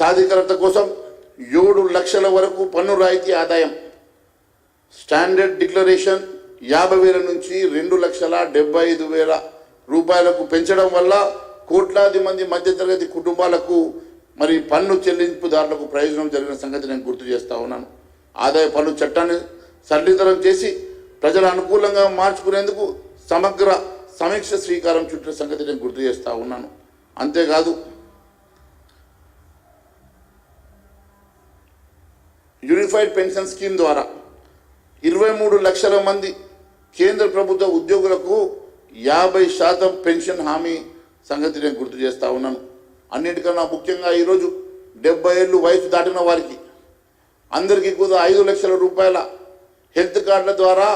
సాధికారత కోసం 7 లక్షల వరకు పన్ను రాయితీ ఆదాయం, స్టాండర్డ్ డిక్లరేషన్ 50,000 నుంచి 2,75,000 రూపాయలకు పెంచడం వల్ల కోట్లాది మంది మధ్యతరగతి కుటుంబాలకు మరి పన్ను చెల్లింపుదారులకు ప్రయోజనం జరిగిన సంగతి నేను గుర్తు చేస్తూ ఉన్నాను. ఆదాయ పన్ను చట్టాన్ని సరళీతరం చేసి ప్రజల అనుకూలంగా మార్చుకునేందుకు సమగ్ర సమీక్ష శ్రీకారం చుట్టిన సంగతి నేను గుర్తు చేస్తూ ఉన్నాను. అంతేకాదు యూనిఫైడ్ పెన్షన్ స్కీమ్ ద్వారా 23 లక్షల మంది కేంద్ర ప్రభుత్వ ఉద్యోగులకు 50% పెన్షన్ హామీ సంగతి నేను గుర్తు చేస్తూ ఉన్నాను. అన్నిటికన్నా ముఖ్యంగా ఈరోజు 70 ఏళ్ళు వయసు దాటిన వారికి అందరికీ కూడా 5 లక్షల రూపాయల హెల్త్ కార్డుల ద్వారా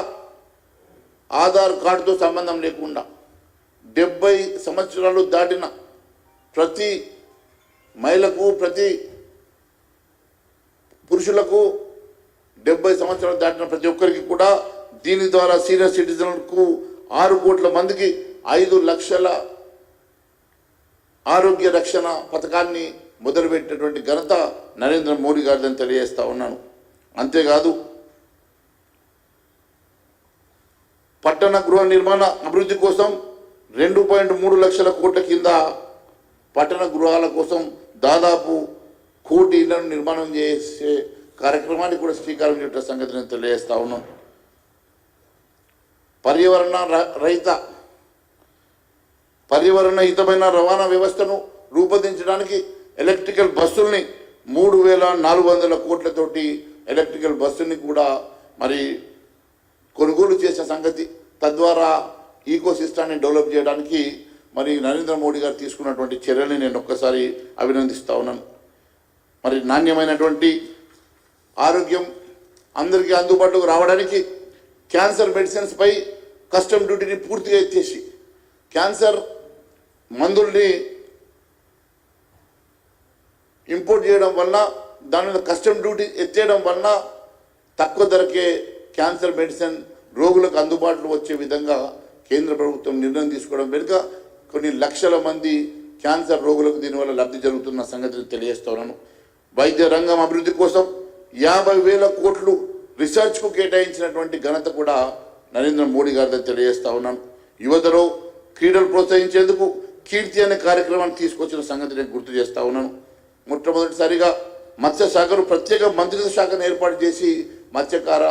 ఆధార్ కార్డుతో సంబంధం లేకుండా 70 సంవత్సరాలు దాటిన ప్రతి మహిళకు, ప్రతి పురుషులకు, 70 సంవత్సరాలు దాటిన ప్రతి ఒక్కరికి కూడా దీని ద్వారా సీనియర్ సిటిజన్లకు 6 కోట్ల మందికి 5 లక్షల ఆరోగ్య రక్షణ పథకాన్ని మొదలుపెట్టినటువంటి ఘనత నరేంద్ర మోడీ గారిని తెలియజేస్తూ ఉన్నాను. అంతేకాదు పట్టణ గృహ నిర్మాణ అభివృద్ధి కోసం 2.3 లక్షల కోట్ల కింద పట్టణ గృహాల కోసం దాదాపు 1 కోటి ఇళ్లను నిర్మాణం చేసే కార్యక్రమాన్ని కూడా శ్రీకారం చుట్టిన సంగతి నేను తెలియజేస్తూ ఉన్నాను. పర్యావరణ హితమైన రవాణా వ్యవస్థను రూపొందించడానికి ఎలక్ట్రికల్ బస్సుల్ని 3,400 కోట్లతోటి ఎలక్ట్రికల్ బస్సుని కూడా మరి కొనుగోలు చేసే సంగతి, తద్వారా ఈకో సిస్టాన్ని డెవలప్ చేయడానికి మరి నరేంద్ర మోడీ గారు తీసుకున్నటువంటి చర్యల్ని నేను ఒక్కసారి అభినందిస్తూ ఉన్నాను. మరి నాణ్యమైనటువంటి ఆరోగ్యం అందరికీ అందుబాటులోకి రావడానికి క్యాన్సర్ మెడిసిన్స్పై కస్టమ్ డ్యూటీని పూర్తిగా ఎత్తేసి క్యాన్సర్ మందుల్ని ఇంపోర్ట్ చేయడం వల్ల, దాని మీద కస్టమ్ డ్యూటీ ఎత్తేయడం వల్ల తక్కువ ధరకే క్యాన్సర్ మెడిసిన్ రోగులకు అందుబాటులో వచ్చే విధంగా కేంద్ర ప్రభుత్వం నిర్ణయం తీసుకోవడం వెనుక కొన్ని లక్షల మంది క్యాన్సర్ రోగులకు దీనివల్ల లబ్ధి జరుగుతున్న సంగతిని తెలియజేస్తున్నాను. వైద్య రంగం అభివృద్ధి కోసం 50,000 కోట్లు రీసెర్చ్కు కేటాయించినటువంటి ఘనత కూడా నరేంద్ర మోడీ గారితో తెలియజేస్తూ ఉన్నాను. యువతలో క్రీడలు ప్రోత్సహించేందుకు కీర్తి అనే కార్యక్రమాన్ని తీసుకొచ్చిన సంగతి నేను గుర్తు చేస్తూ ఉన్నాను. మొట్టమొదటిసారిగా మత్స్య శాఖను ప్రత్యేక మంత్రిత్వ శాఖను ఏర్పాటు చేసి మత్స్యకార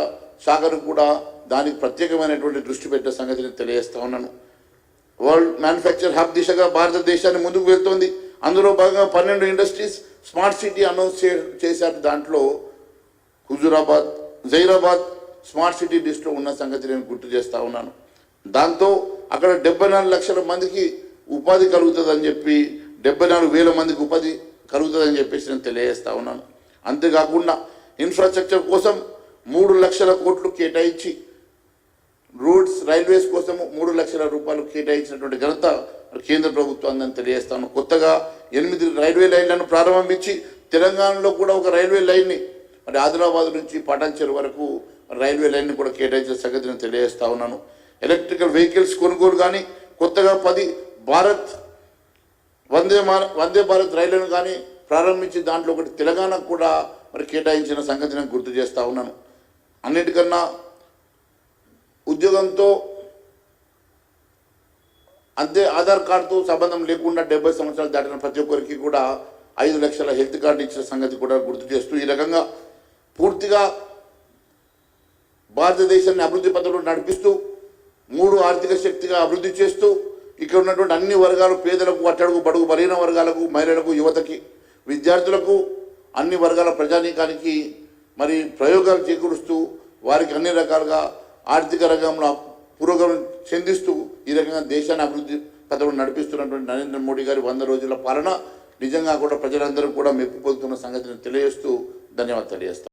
శాఖను కూడా దానికి ప్రత్యేకమైనటువంటి దృష్టి పెట్టే సంగతిని తెలియజేస్తూ ఉన్నాను. వరల్డ్ మ్యానుఫ్యాక్చర్ హబ్ దిశగా భారతదేశాన్ని ముందుకు వెళ్తోంది. అందులో భాగంగా 12 ఇండస్ట్రీస్ స్మార్ట్ సిటీ అనౌన్స్ చేశారు. దాంట్లో హుజూరాబాద్, జైరాబాద్ స్మార్ట్ సిటీ లిస్టులో ఉన్న సంగతి నేను గుర్తు చేస్తూ ఉన్నాను. దాంతో అక్కడ 74 లక్షల మందికి ఉపాధి కలుగుతుందని చెప్పి 74,000 మందికి ఉపాధి కలుగుతుందని చెప్పేసి నేను తెలియజేస్తూ ఉన్నాను. అంతేకాకుండా ఇన్ఫ్రాస్ట్రక్చర్ కోసం 3 లక్షల కోట్లు కేటాయించి రోడ్స్, రైల్వేస్ కోసం 3 లక్షల రూపాయలు కేటాయించినటువంటి ఘనత కేంద్ర ప్రభుత్వాన్ని తెలియజేస్తాను. కొత్తగా 8 రైల్వే లైన్లను ప్రారంభించి తెలంగాణలో కూడా ఒక రైల్వే లైన్ని మరి ఆదిలాబాద్ నుంచి పటాన్చెరు వరకు రైల్వే లైన్ని కూడా కేటాయించిన సంగతి నేను తెలియజేస్తూ ఉన్నాను. ఎలక్ట్రికల్ వెహికల్స్ కొనుగోలు కానీ కొత్తగా 10 వందే భారత్ రైళ్లను కానీ ప్రారంభించి దాంట్లో ఒకటి తెలంగాణకు కూడా మరి కేటాయించిన సంగతి నేను గుర్తు చేస్తూ ఉన్నాను. అన్నిటికన్నా ఉద్యోగంతో అంతే ఆధార్ కార్డుతో సంబంధం లేకుండా 70 సంవత్సరాలు దాటిన ప్రతి ఒక్కరికి కూడా 5 లక్షల హెల్త్ కార్డు ఇచ్చిన సంగతి కూడా గుర్తు చేస్తూ ఈ రకంగా పూర్తిగా భారతదేశాన్ని అభివృద్ధి పథంలో నడిపిస్తూ 3 ఆర్థిక శక్తిగా అభివృద్ధి చేస్తూ ఇక్కడ ఉన్నటువంటి అన్ని వర్గాలు, పేదలకు, అట్టడుగు బడుగు బలహీన వర్గాలకు, మహిళలకు, యువతకి, విద్యార్థులకు, అన్ని వర్గాల ప్రజానీకానికి మరి ప్రయోగాలు చేకూరుస్తూ వారికి అన్ని రకాలుగా ఆర్థిక రంగంలో పురోగమనం చెందిస్తూ ఈ రకంగా దేశాన్ని అభివృద్ధి పథంలో నడిపిస్తున్నటువంటి నరేంద్ర మోడీ గారి 100 రోజుల పాలన నిజంగా కూడా ప్రజలందరూ కూడా మెప్పు పొందుతున్న సంగతిని తెలియజేస్తూ ధన్యవాదాలు తెలియజేస్తాను.